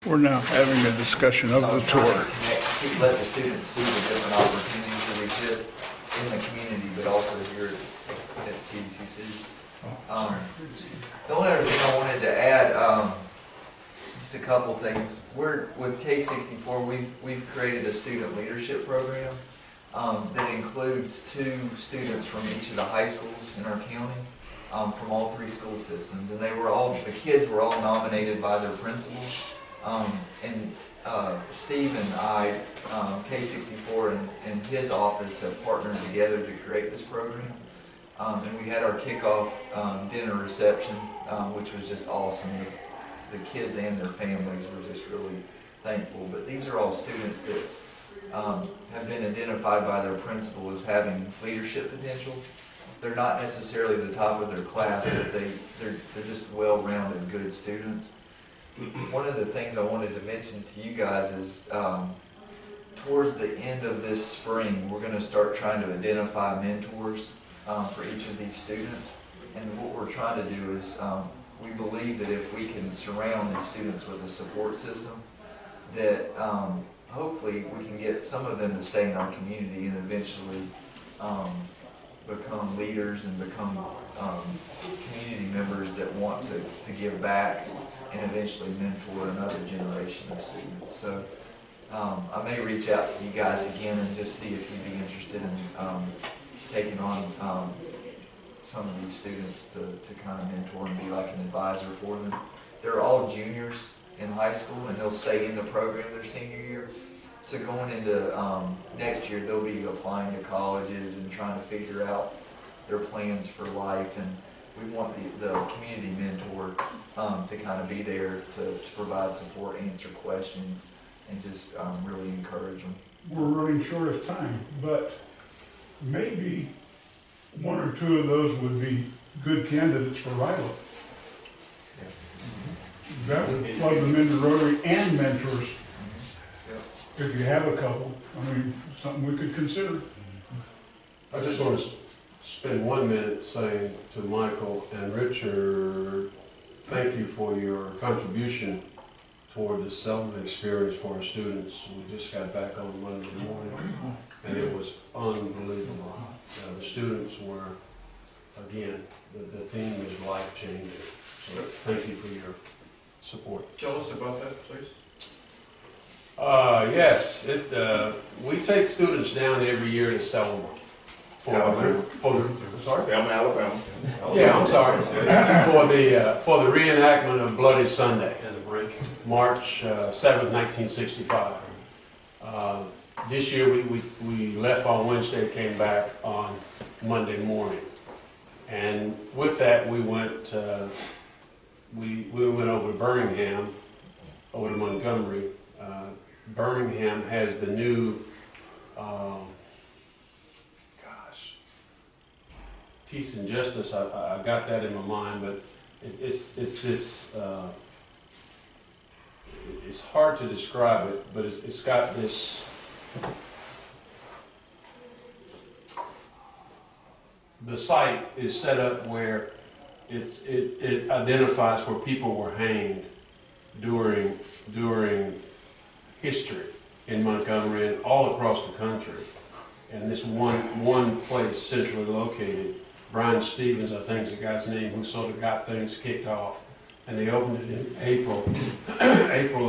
We're now having a discussion of the tour. Let the students see the different opportunities that exist in the community, but also here at CVCC. The only other thing I wanted to add, just a couple things. With K64, we've created a student leadership program that includes 2 students from each of the high schools in our county, from all 3 school systems, and the kids were all nominated by their principals. Steve and I, K64 and his office have partnered together to create this program. And we had our kickoff dinner reception, which was just awesome. The kids and their families were just really thankful. But these are all students that have been identified by their principal as having leadership potential. They're not necessarily the top of their class, but they're just well-rounded, good students. One of the things I wanted to mention to you guys is towards the end of this spring, we're going to start trying to identify mentors for each of these students. And what we're trying to do is we believe that if we can surround these students with a support system, that hopefully we can get some of them to stay in our community and eventually become leaders and become community members that want to give back and eventually mentor another generation of students. So I may reach out to you guys again and just see if you'd be interested in taking on some of these students to kind of mentor and be like an advisor for them. They're all juniors in high school and they'll stay in the program their senior year. So going into next year, they'll be applying to colleges and trying to figure out their plans for life, and we want the community mentor to kind of be there to provide support, answer questions, and just really encourage them. We're running short of time, but maybe 1 or 2 of those would be good candidates for RILA. That would plug them into Rotary and mentors. If you have a couple, I mean, something we could consider. I just want to spend 1 minute saying to Michael and Richard, thank you for your contribution toward the settlement experience for our students. We just got back on Monday morning, and it was unbelievable. The students were, again, the theme is life-changing. So thank you for your support. Tell us about that, please. Yes, we take students down every year to Selma. Sorry? Selma, Alabama. Yeah, I'm sorry. For the reenactment of Bloody Sunday, March 7th, 1965. This year we left on Wednesday, came back on Monday morning, and with that we went over to Birmingham, over to Montgomery. Birmingham has the new, Peace and Justice. I got that in my mind, but it's this. It's hard to describe it, but it's got this. The site is set up where it identifies where people were hanged during history in Montgomery and all across the country. And this one place centrally located, Brian Stevens, I think is the guy's name, who sort of got things kicked off. And they opened it in April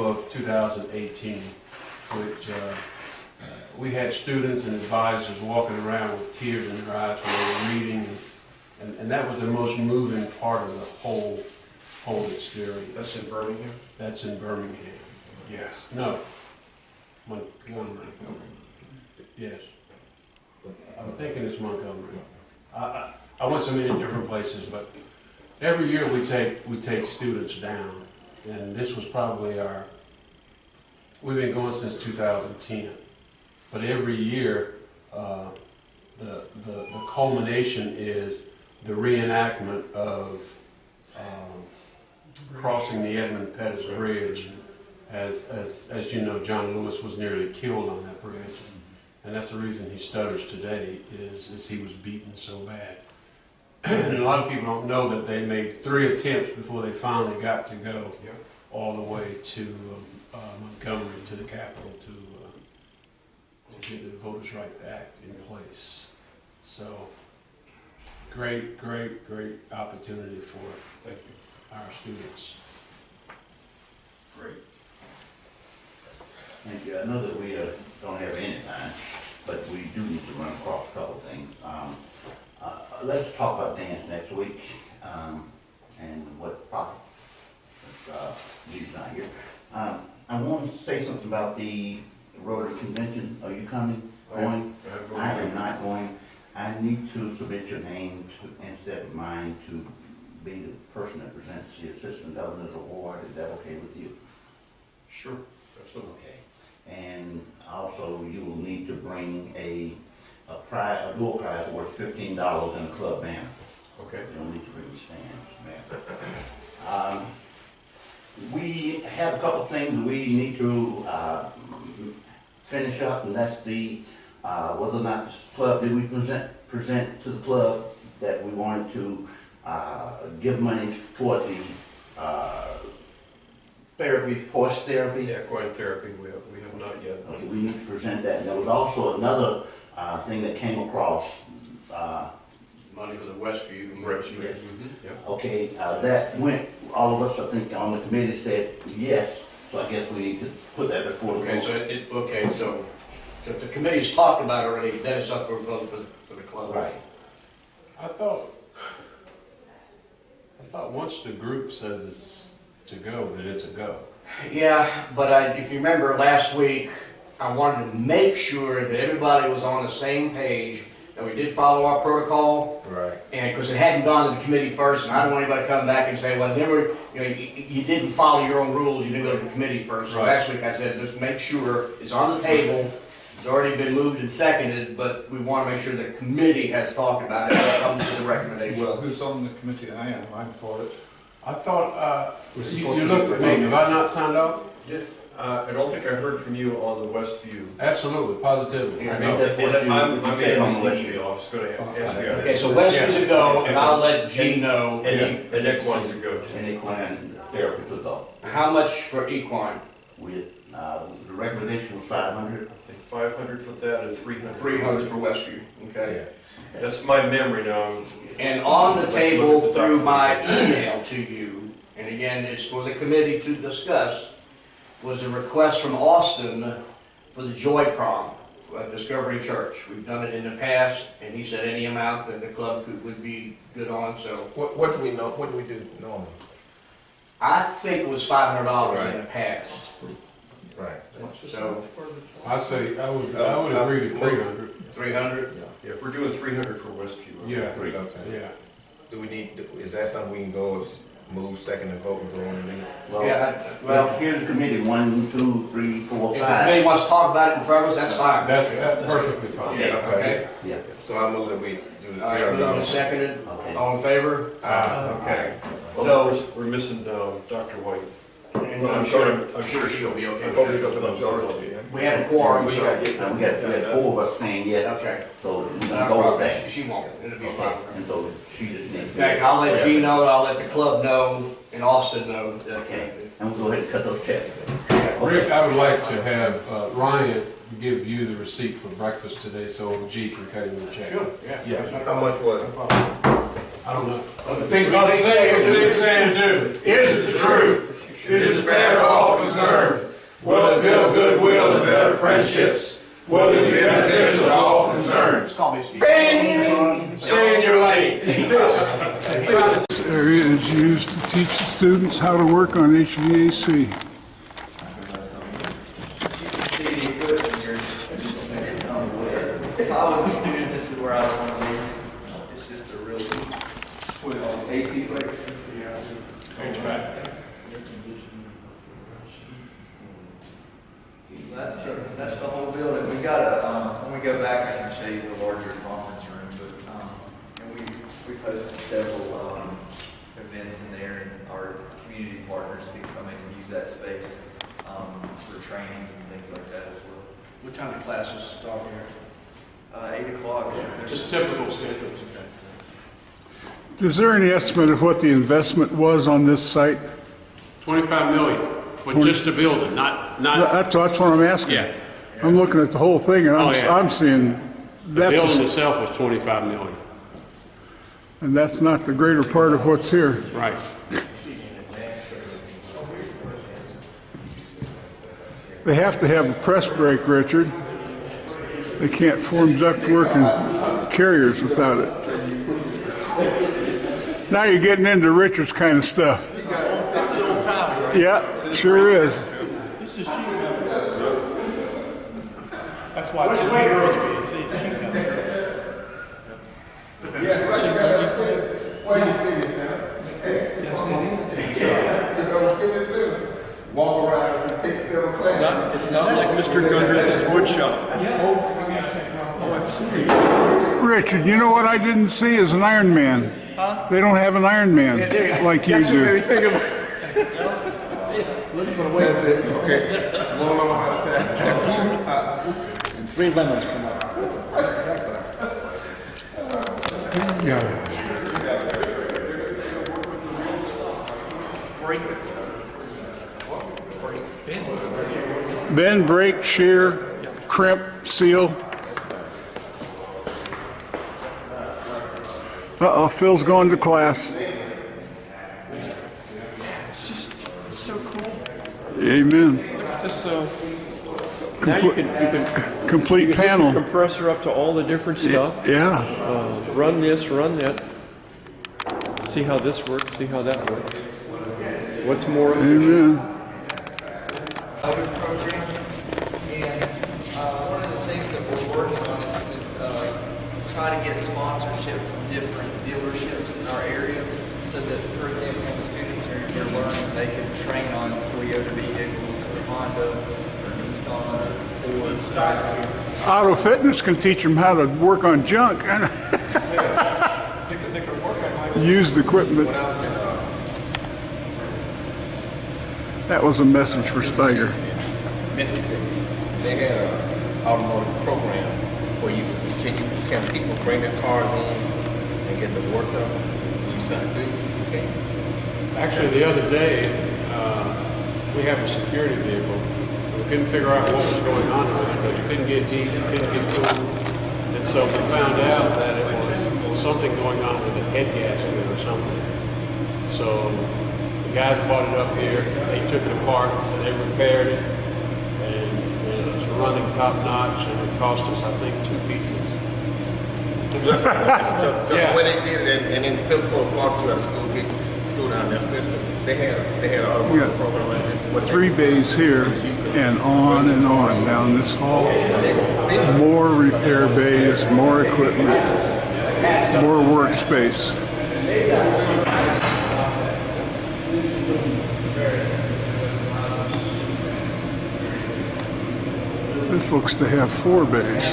of 2018, which we had students and advisors walking around with tears in their eyes when they were reading, and that was the most moving part of the whole experience. That's in Birmingham? That's in Birmingham. Yes. No. Montgomery. Yes. I'm thinking it's Montgomery. I went so many different places, but every year we take students down, and this was probably we've been going since 2010, but every year the culmination is the reenactment of crossing the Edmund Pettus Bridge. As you know, John Lewis was nearly killed on that bridge, and that's the reason he stutters today, is he was beaten so bad. And a lot of people don't know that they made 3 attempts before they finally got to go all the way to Montgomery to the Capitol to get the Voters' Right Act in place. So, great opportunity for our students. Great. Thank you. I know that we don't have any time, but we do need to run across a couple of things. Let's talk about dance next week and what profit. Lee's not here. I want to say something about the Rotary Convention. Are you coming? Going? I am not going. I need to submit your name instead of mine to be the person that presents the Assistant Governor's Award. Is that okay with you? Sure, absolutely. Okay. And also, you will need to bring a dual prize worth $15 in a club banner. Okay. You'll need to bring the stands, ma'am. We have a couple of things we need to finish up, and that's the whether or not this club, did we present to the club that we wanted to give money for the therapy, horse therapy? Equine therapy, we have not yet. Okay, we need to present that. And there was also another thing that came across. Money for the Westview. Right. Yes. Yeah. Okay, that went, all of us, I think, on the committee said yes, so I guess we need to put that before the Okay, so if the committee's talked about it already, then it's up for a vote for the club. Right. I thought once the group says it's to go, that it's a go. Yeah, but if you remember last week, I wanted to make sure that everybody was on the same page, that we did follow our protocol. Right. And because it hadn't gone to the committee first, and I don't want anybody to come back and say, well, you didn't follow your own rules, you didn't go to the committee first. So Right. last week I said, let's make sure it's on the table, it's already been moved and seconded, but we want to make sure the committee has talked about it and comes to the recommendation. Well, who's on the committee? I am. I'm for it. I thought, you looked at me, have I not signed off? Yeah, I don't think I heard from you on the Westview. Absolutely, positively. I think that's what you I'm said on the the list. email, I was gonna ask you. Okay, so Westby's a go, and I'll let Gene know. And equine's a go. And equine therapy for dog. How much for equine? With, the recommendation was 500. I think 500 for that and 300. 300 for Westview, okay? That's my memory now. And on the table through my email to you, and again, it's for the committee to discuss, was a request from Austin for the Joy Prom at Discovery Church. We've done it in the past, and he said any amount that the club would be good on, so. What do we know, what do we do normally? I think it was $500 in the past, Right. so I say, I would agree to 300. 300? Yeah, if we're doing 300 for Westview. Yeah, Okay. yeah. Do we need, is that something we can go, move, second, and vote and go on and do? Well, Yeah, well, here's the committee, 1, 2, 3, 4, if the 5. committee wants to talk about it in front of us, that's fine. That's perfectly fine. Yeah, okay. Yeah. So I move that we do the All right, moved and seconded, Okay. all in favor? Okay. Well, So, we're missing Dr. White. and I'm sure she'll be okay. I'm sure she'll come up. We have a quorum, We so. got, we got 4 of us saying yes, Okay. so we Not can a go with problem. that. She won't, it'll be Okay, fine. and so she just needs to. Okay, I'll let Gene know, I'll let the club know, and Austin know that. Okay, and we'll go ahead and cut those checks. Rick, I would like to have Ryan give you the receipt for breakfast today, so G can cut him the check. Sure, yeah. Yeah. How much was it? I don't know. The things we think say and do. Here's the truth. It is fair to all concerned. Will it build goodwill and better friendships? Will it be beneficial to all concerned? Call me Steve. Bing! Stay in your lane. This area is used to teach students how to work on HVAC. If I was a student, this is where I would want to be. It's just a really AC place. That's the whole building. We got a, when we go back, I can show you the larger conference room, but, and we've hosted several, events in there, and our community partners can come in and use that space, for trainings and things like that as well. What time do classes start here? 8 o'clock. Just typical schedules. Is there any estimate of what the investment was on this site? 25 million. But just the building, not, That's what I'm asking. yeah. I'm looking at the whole thing, and Oh, yeah. I'm seeing The building that's, itself was 25 million. and that's not the greater part of what's here. Right. They have to have a press brake, Richard. They can't form ductwork and carriers without it. Now you're getting into Richard's kind of stuff. Yeah, sure is. That's why it's It's not like Mr. Gunders' wood shop. Richard, you know what I didn't see is an Iron Man. They don't have an Iron Man like you do. Three lemons come up. Yeah. Bend, break, shear, crimp, seal. Uh-oh, Phil's going to class. It's so cool. Amen. Look at this, now you can Complete hook panel. the compressor up to all the different stuff. Yeah. Run this, run that. See how this works, see how that works. What's more, Amen. Other program, and one of the things that we're working on is to try to get sponsorship from different dealerships in our area, so that, for example, when the students are here learning, they can train on Toyota vehicles or Honda or Nissan or Ford. Auto Fitness can teach them how to work on junk and used equipment. That was a message for Steiger. Mississippi, they had an automotive program where can people bring their cars in and get them worked up? You signed do? Okay. Actually, the other day, we have a security vehicle. We couldn't figure out what was going on with it because you couldn't get heat, you couldn't get cool. And so we found out that it was something going on with the head gasket or something. So the guys brought it up here, they took it apart, and they repaired it, and it's running top notch, and it cost us, I think, 2 pizzas. That's the way they did it, and in Pensacola, Florida, you had a school down their system. They had an automotive program like this. 3 bays here and on down this hall. More repair bays, more equipment, more workspace. This looks to have 4 bays.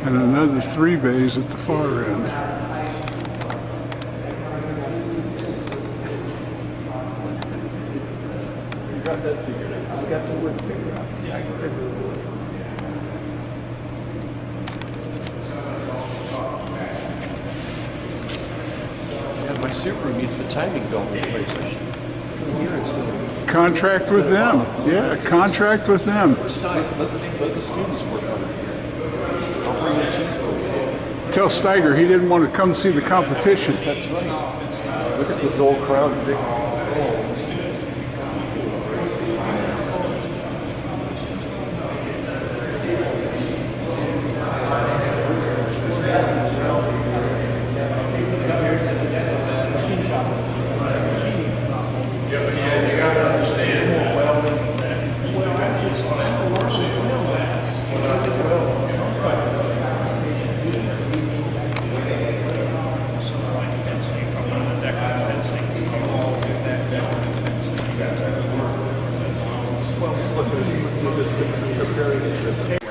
And another 3 bays at the far end. you got that figured out. I got the wood figured out. Yeah, I can figure the wood. Yeah, my Subaru needs the timing belt replaced. I should come here instead of... Contract with them. Yeah, contract with them. Let the students work on it. I'll bring the cheeseburger. Tell Steiger he didn't want to come see the competition. That's right. Look at this old Crown Vic.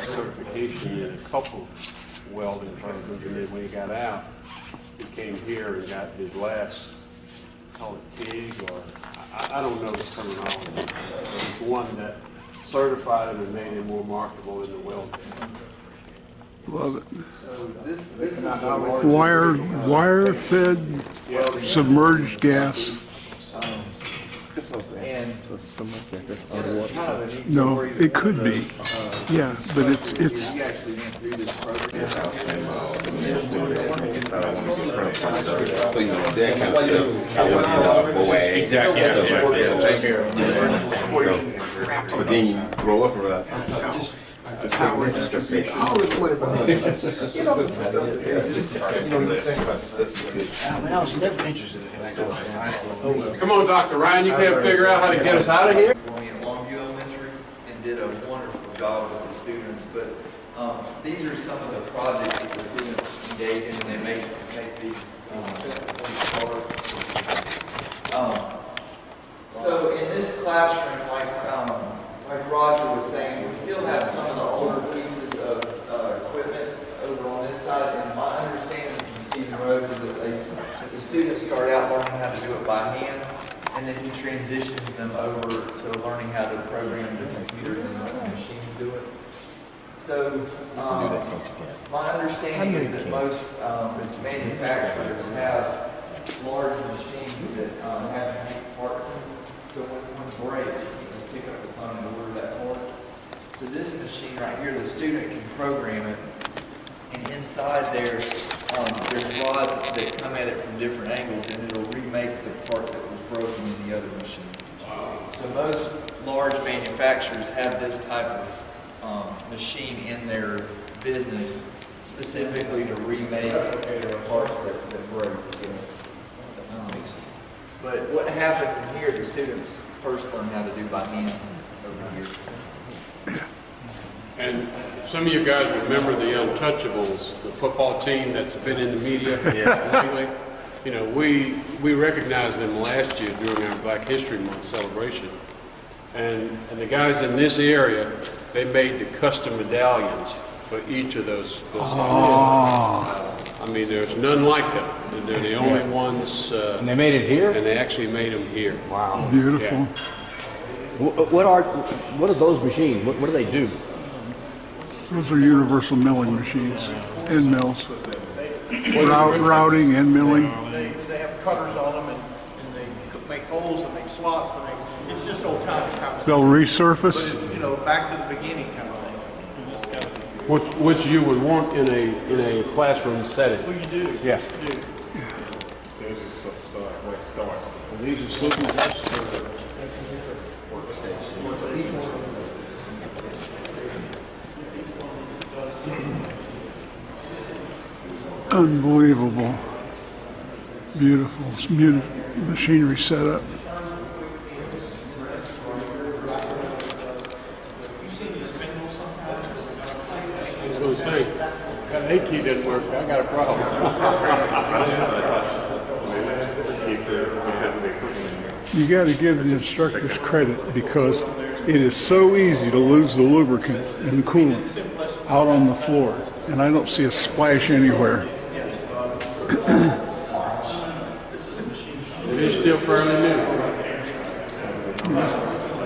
Certification in a couple welding programs, and then when he got out, he came here and got his last, call it TIG, or I don't know the terminology, but it's one that certified him and made him more marketable in the welding. Love it. So this is the largest, Wire-fed submerged gas. and Something like that, that's kind of a neat No, story it for could the, be. Yeah, but it's We actually went through this program. But then you grow up and realize, this is just say, oh, it's what it is. You know, this is stuff that you think about this stuff is good. I was never interested in that. Come on, Dr. Ryan, you can't figure out how to get us out of here? Going in Longview Elementary and did a wonderful job with the students, but these are some of the projects that the students engage in, and they make these cards. So in this classroom, like Roger was saying, we still have some of the older pieces of equipment over on this side, and my understanding from Stephen Rhodes is that the students start out learning how to do it by hand, and then he transitions them over to learning how to program the computers and the machines do it. So my understanding is that most manufacturers have large machines that have unique parts. So when one breaks, you can pick up the phone and order that part. So this machine right here, the student can program it, and inside there's rods that come at it from different angles, and it'll remake the part that was broken in the other machine. So most large manufacturers have this type of machine in their business specifically to remake parts that break. Yes. But what happens in here, the students first learn how to do by hand over here. And some of you guys remember the Untouchables, the football team that's been in the media lately. You know, we recognized them last year during our Black History Month celebration. And the guys in this area, they made the custom medallions for each of those I mean, there's none like them. They're the only ones. And they made it here? And they actually made them here. Wow. beautiful. What are those machines? What do they do? Those are universal milling machines, end mills. Routing and milling. They have cutters on them, and they make holes and make slots. And it's just old time kind of. They'll resurface. But it's, you know, back to the beginning kind of thing. Which you would want in a classroom setting. Well, you do. Yeah. You do. This is where it starts. These are students. Unbelievable. Beautiful. It's beautiful machinery set up. I was going to say, that A key didn't work. I got a problem. You got to give the instructors credit because it is so easy to lose the lubricant and coolant out on the floor, and I don't see a splash anywhere. It is still fairly new.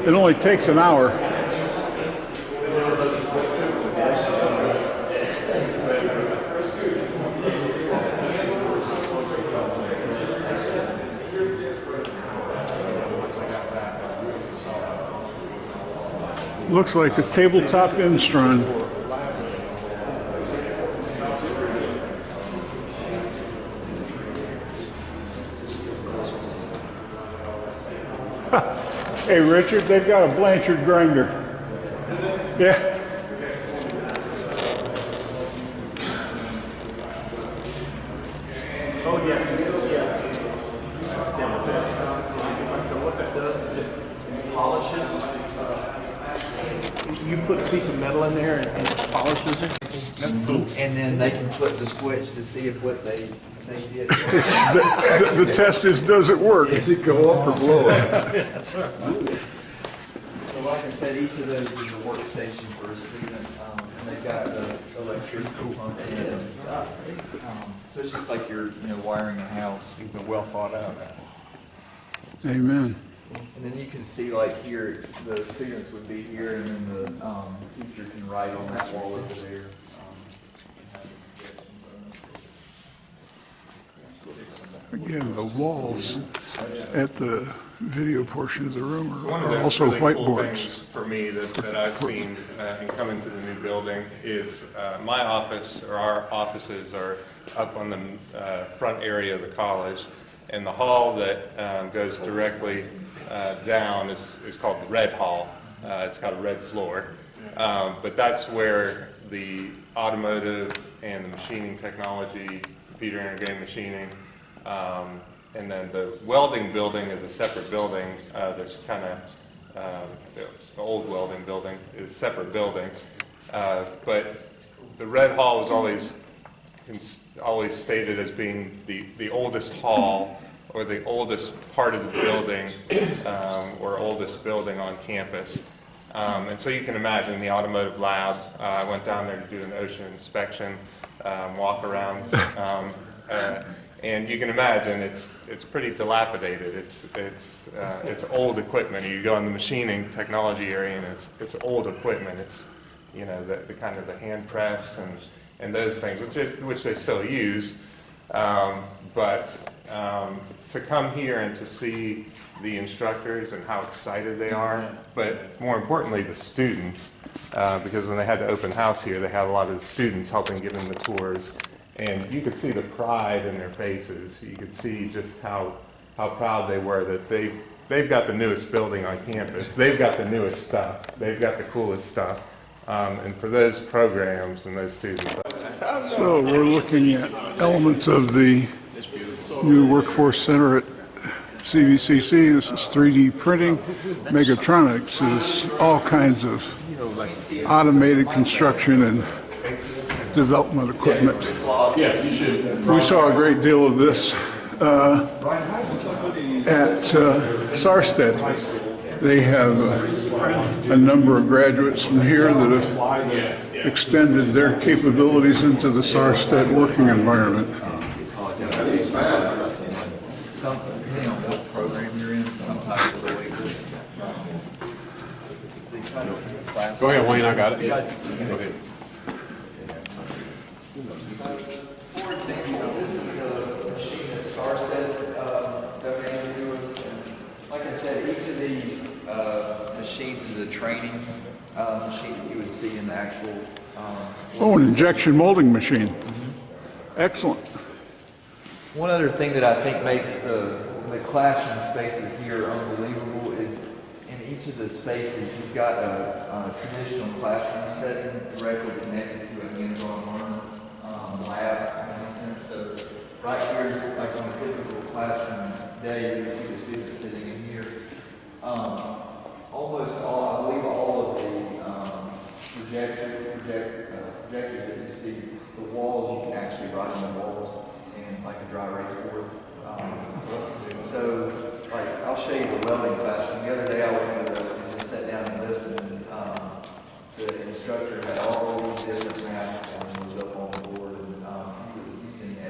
It only takes an hour. Looks like a tabletop instrument. Hey Richard, they've got a Blanchard grinder. Yeah. Oh, yeah. What that does is it polishes. You put a piece of metal in there and it polishes it. And then they can flip the switch to see if what they did. The test is, does it work? Does it go up or blow up? So like I said, each of those is a workstation for a student, and they've got the electricity pump in it and stuff. So it's just like you're, wiring a house. They're well thought out. Amen. And then you can see like here, the students would be here, and then the teacher can write on that wall over there. Again, the walls at the video portion of the room One of are the also really cool whiteboards. things for me that I've seen in coming to the new building is my office, or our offices, are up on the front area of the college, and the hall that goes directly down is called the Red Hall. It's got a red floor, but that's where the automotive and the machining technology, computer integrated machining, and then the welding building is a separate building. There's kind of the old welding building is a separate building, but the Red Hall was always stated as being the oldest hall, or the oldest part of the building, or oldest building on campus. And so you can imagine the automotive lab. I went down there to do an OSHA inspection, walk around, and you can imagine it's pretty dilapidated. It's old equipment. You go in the machining technology area, and it's old equipment. It's, you know, the kind of the hand press and those things, which they still use, but to come here and to see the instructors and how excited they are, but more importantly the students, because when they had the open house here, they had a lot of the students helping give them the tours, and you could see the pride in their faces. You could see just how proud they were that they've got the newest building on campus. They've got the newest stuff. They've got the coolest stuff. And for those programs and those students. So we're looking at elements of the new Workforce Center at CVCC. This is 3D printing. Megatronics is all kinds of automated construction and development equipment. We saw a great deal of this at Sarstead. They have a number of graduates from here that have extended their capabilities into the Sarstead working environment. Depending on what program you're in, sometimes there's a wait list. Go ahead, Wayne, I got it. Go ahead. For example, this is the machine that Sarstead donated to us. And like I said, each of these machines is a training machine that you would see in the actual. Oh, an injection molding machine. Excellent. One other thing that I think makes the classroom spaces here unbelievable is in each of the spaces you've got a traditional classroom setting directly connected to a hands-on learner lab in a sense. So right here is like on a typical classroom day, you see the students sitting in here. Almost all, I believe all of the projectors that you see, the walls, you can actually write on the walls and like a dry erase board. So, like, I'll show you the welding classroom. The other day I went and just sat down and listened, and the instructor had all these different math formulas up on the board, and he was using a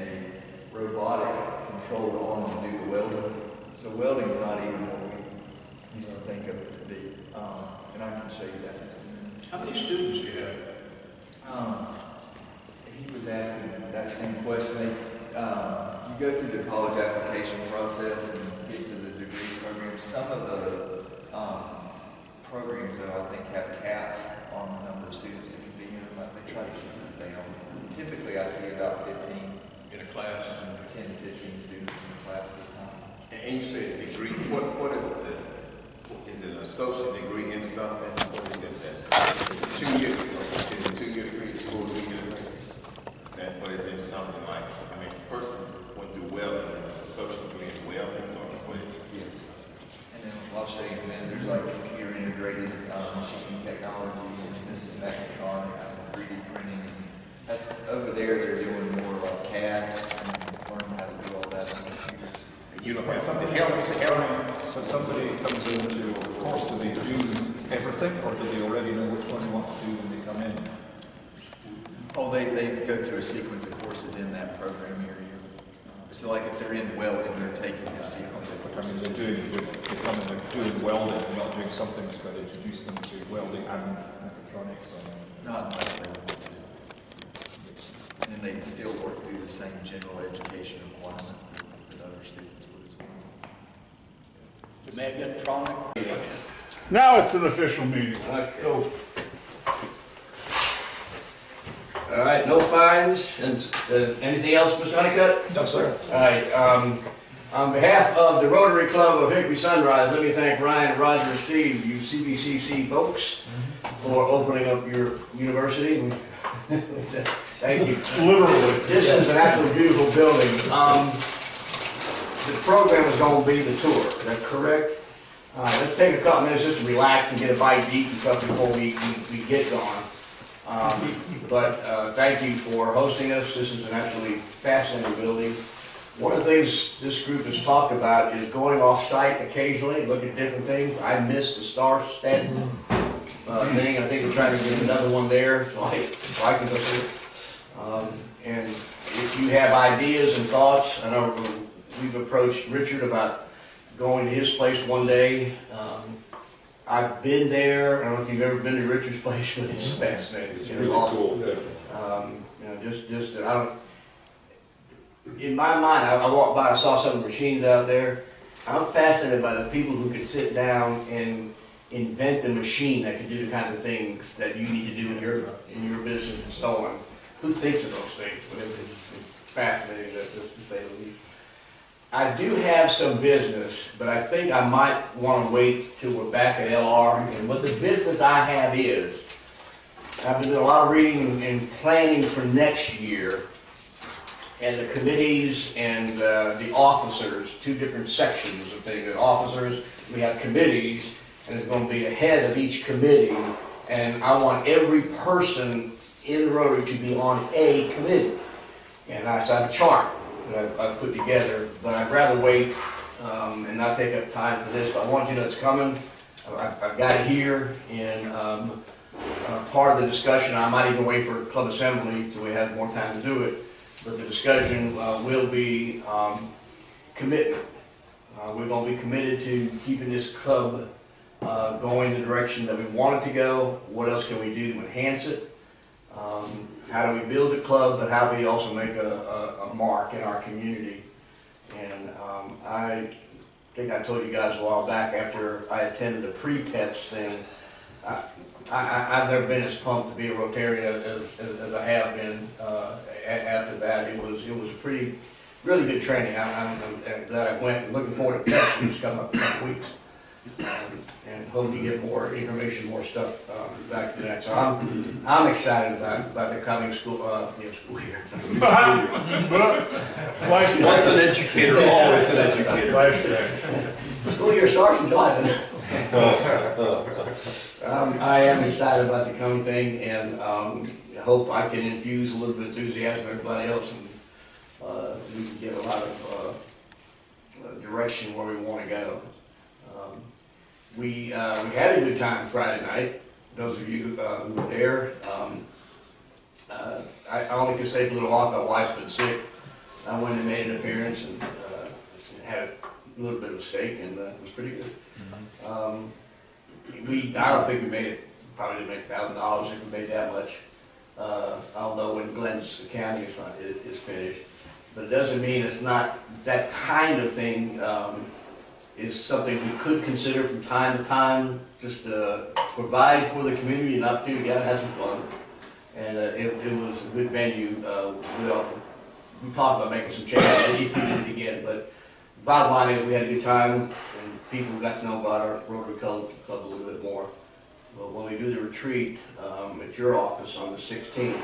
robotic controlled arm to do the welding. So welding's not even what we used to think of it to be. And I can show you that in just a minute. How many students do you have? He was asking that same question. You go through the college application process and get to the degree program. Some of the programs, though, I think have caps on the number of students that can be in them. They try to keep that down. Typically, I see about 15 In a class? 10 to 15 students in the class at a time. And you said degree, what is it an associate degree in something? What is it? 2 years, is it 2 year degree, school 2 year degree? Is that what is in something like, I mean, if a person went through welding, an associate degree in welding, or what is it? Yes. And then I'll show you when there's like computer integrated machining technology, and this is mechatronics and 3D printing. That's over there, they're doing more like CAD and learning how to do all that on computers. You know, something When somebody comes into a course, do they do everything, or do they already know which one they want to do when they come in? Oh, they go through a sequence of courses in that program area. So like if they're in welding, they're taking a sequence of I courses. mean, they come in and doing welding, and not doing something that's going to introduce them to welding and mechatronics. Not unless they want to. And then they still work through the same general education requirements that other Megatronic. Now it's an official meeting. Go. All right, no fines, and anything else, Mr. Honeycutt? No, sir. All right, on behalf of the Rotary Club of Hickory Sunrise, let me thank Ryan, Roger, and Steve, you CVCC folks, for opening up your university. Thank you. Literally. This is an absolutely beautiful building. The program is going to be the tour, is that correct? All right, let's take a couple minutes just to relax and get a bite to eat and stuff before we get going. But thank you for hosting us. This is an absolutely fascinating building. One of the things this group has talked about is going off-site occasionally, look at different things. I missed the Star Stanton thing. I think we're trying to get another one there, so I can go through it. And if you have ideas and thoughts, I know we've approached Richard about going to his place one day. I've been there. I don't know if you've ever been to Richard's place, but it's fascinating. It's really cool. You know, just I don't. In my mind, I walked by, I saw some of the machines out there. I'm fascinated by the people who could sit down and invent a machine that could do the kinds of things that you need to do in your business and so on. Who thinks of those things? It's fascinating, to say the least. I do have some business, but I think I might want to wait till we're back at LR. And what the business I have is, I've been doing a lot of reading and planning for next year. And the committees and the officers, two different sections of things. The officers, we have committees, and there's going to be a head of each committee. And I want every person in the Rotary to be on a committee. And I have a chart that I've put together, but I'd rather wait and not take up time for this. But I want you to know it's coming. I've got it here, and part of the discussion, I might even wait for club assembly till we have more time to do it. But the discussion will be commitment. We're going to be committed to keeping this club going the direction that we want it to go. What else can we do to enhance it? How do we build a club, but how do we also make a mark in our community? And I think I told you guys a while back after I attended the pre-pets thing, I've never been as pumped to be a Rotarian as I have been after that. It was a pretty, really good training. I'm glad I went. Looking forward to pets, which come up in a couple weeks. And hope to get more information, more stuff back to that. So I'm excited about the coming school year. Once an educator, always an educator. School year starts in July, doesn't it? I am excited about the coming thing, and hope I can infuse a little bit of enthusiasm for everybody else, and we can get a lot of direction where we want to go. We had a good time Friday night. Those of you who were there, I only can say for a little while, my wife's been sick. I went and made an appearance and had a little bit of a steak, and it was pretty good. I don't think we made it, probably didn't make $1,000 if we made that much. I don't know when Glenn's County is finished, but it doesn't mean it's not that kind of thing. Is something we could consider from time to time, just to provide for the community an opportunity to get out and have some fun. And it was a good venue. We talked about making some changes if we did it again, but the bottom line is we had a good time, and people got to know about our Rotary Club a little bit more. But when we do the retreat at your office on the 16th,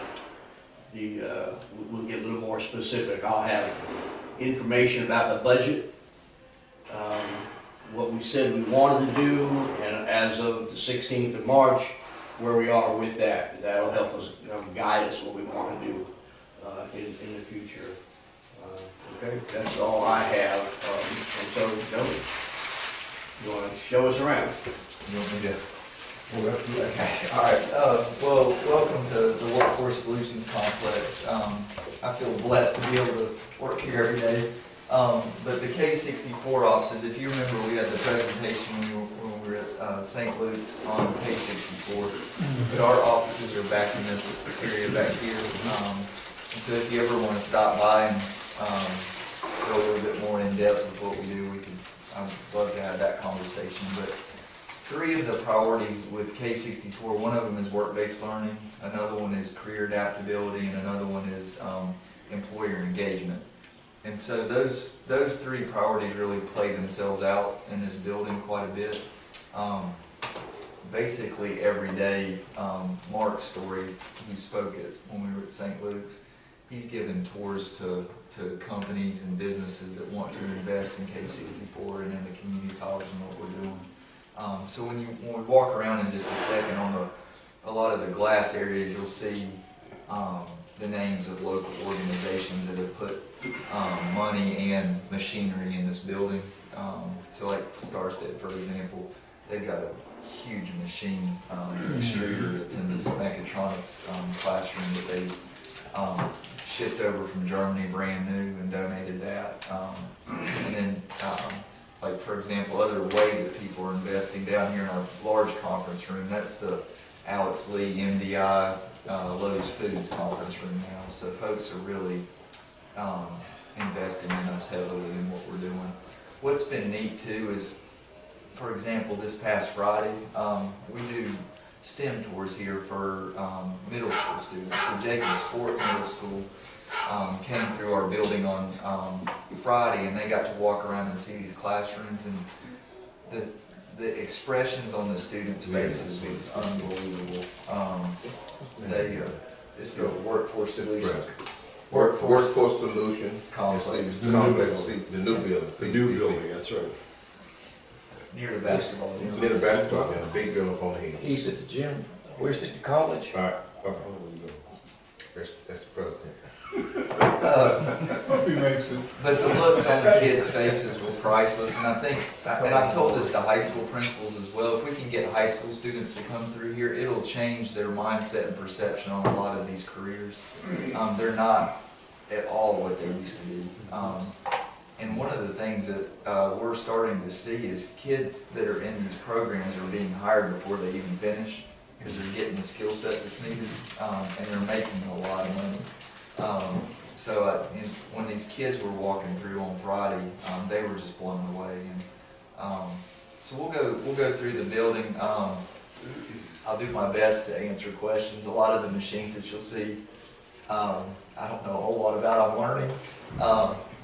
we'll get a little more specific. I'll have information about the budget, what we said we wanted to do, and as of the 16th of March, where we are with that. That'll help us guide us what we want to do in the future. Okay, that's all I have. And so, Joey, you want to show us around? You want me to? Okay, all right. Well, welcome to the Workforce Solutions Complex. I feel blessed to be able to work here every day. But the K64 offices, if you remember, we had the presentation when we were at St. Luke's on K64. But our offices are back in this area back here. And so if you ever want to stop by and go a little bit more in depth with what we do, I'd love to have that conversation. But 3 of the priorities with K64, one of them is work-based learning, another one is career adaptability, and another one is employer engagement. And so those 3 priorities really play themselves out in this building quite a bit. Basically every day, Mark Story, who spoke when we were at St. Luke's, he's given tours to companies and businesses that want to invest in K64 and in the community college and what we're doing. So when we walk around in just a second on a lot of the glass areas, you'll see the names of local organizations that have put money and machinery in this building. So like Starstead, for example, they've got a huge machine extruder that's in this mechatronics classroom that they shipped over from Germany brand new and donated that. And then like for example, other ways that people are investing down here in our large conference room, that's the Alex Lee MDI Lowe's Foods conference room now. So folks are really investing in us heavily in what we're doing. What's been neat too is, for example, this past Friday, we do STEM tours here for middle school students. So Jacobs Fort Middle School came through our building on Friday, and they got to walk around and see these classrooms, and the expressions on the students' faces was unbelievable. It's the Workforce Solutions. Workforce Solutions Complex. the new building. The new building, that's right. Near the basketball gym. Near the basketball, and a big building on the hill. East at the gym, west at the college. All right, okay. That's the president. Hope he makes it. But the looks on the kids' faces were priceless, and I think, and I've told this to high school principals as well, if we can get high school students to come through here, it'll change their mindset and perception on a lot of these careers. They're not at all what they used to be. And one of the things that we're starting to see is kids that are in these programs are being hired before they even finish, because they're getting the skill set that's needed, and they're making a lot of money. So when these kids were walking through on Friday, they were just blown away. And so we'll go through the building. I'll do my best to answer questions. A lot of the machines that you'll see, I don't know a whole lot about. I'm learning.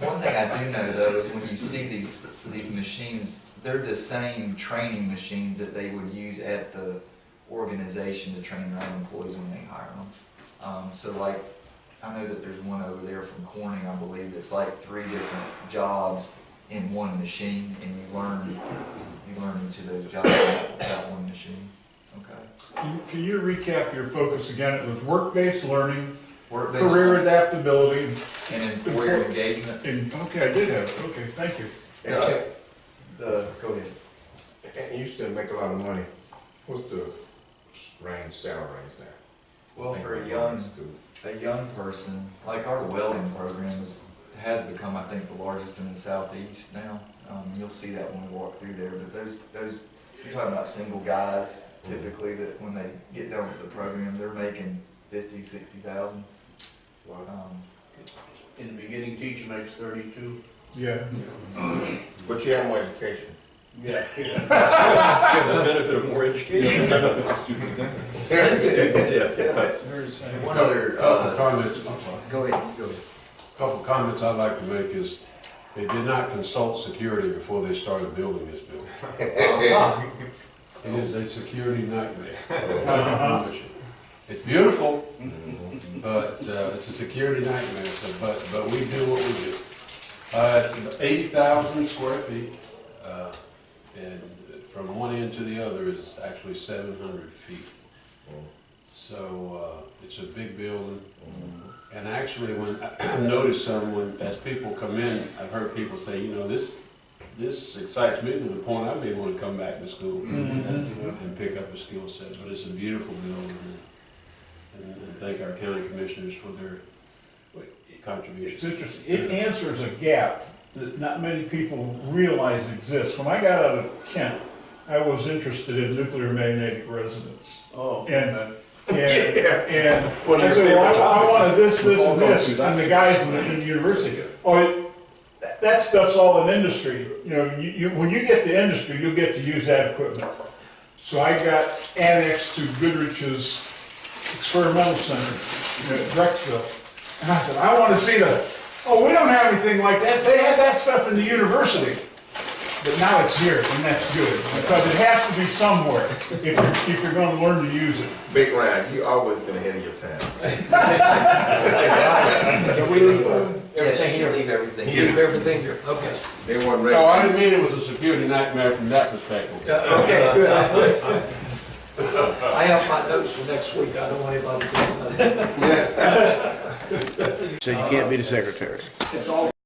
One thing I do know though is when you see these machines, they're the same training machines that they would use at the organization to train their own employees when they hire them. So like, I know that there's one over there from Corning, I believe, that's like 3 different jobs in one machine, and you learn each of those jobs with that one machine. Okay. Can you recap your focus again? It was work-based learning, Work-based career learning, adaptability, and employer engagement. okay, I did have it. Okay, thank you. Go ahead. And you still make a lot of money. What's the salary range there? Well, for a young person, like our welding program has become, I think, the largest in the southeast now. You'll see that when we walk through there. But those you're talking about single guys typically that when they get done with the program, they're making $50,000, $60,000. In the beginning, teacher makes 32. Yeah. But you have more education. Yeah. Get the benefit of more education. Benefit to student. One other Couple comments. I'm sorry. Go ahead. Couple comments I'd like to make is they did not consult security before they started building this building. It is a security nightmare. It's beautiful, but it's a security nightmare. So, but we do what we do. It's 80,000 square feet, and from one end to the other is actually 700 feet. So it's a big building. And actually, when I noticed as people come in, I've heard people say, you know, this excites me to the point I may want to come back to school and pick up a skill set. But it's a beautiful building, and thank our county commissioners for their contributions. It's interesting. It answers a gap that not many people realize exists. When I got out of Kent, I was interested in nuclear magnetic resonance. Oh, And okay. And I said, well, I wanted this, and this, and the guys in the university, that stuff's all in industry. You know, when you get to industry, you'll get to use that equipment. So I got annexed to Goodrich's experimental center at Drexville. And I said, I want to see we don't have anything like that. They had that stuff in the university. But now it's here, and that's good, because it has to be somewhere if you're going to learn to use it. Big Ryan, you always been ahead of your time. Can we leave everything here? Leave everything. Leave everything here, okay. They weren't ready. Oh, I didn't mean it was a security nightmare from that perspective. Okay, good. I have my notes for next week, I don't want anybody to. Yeah. So you can't be the secretary? It's all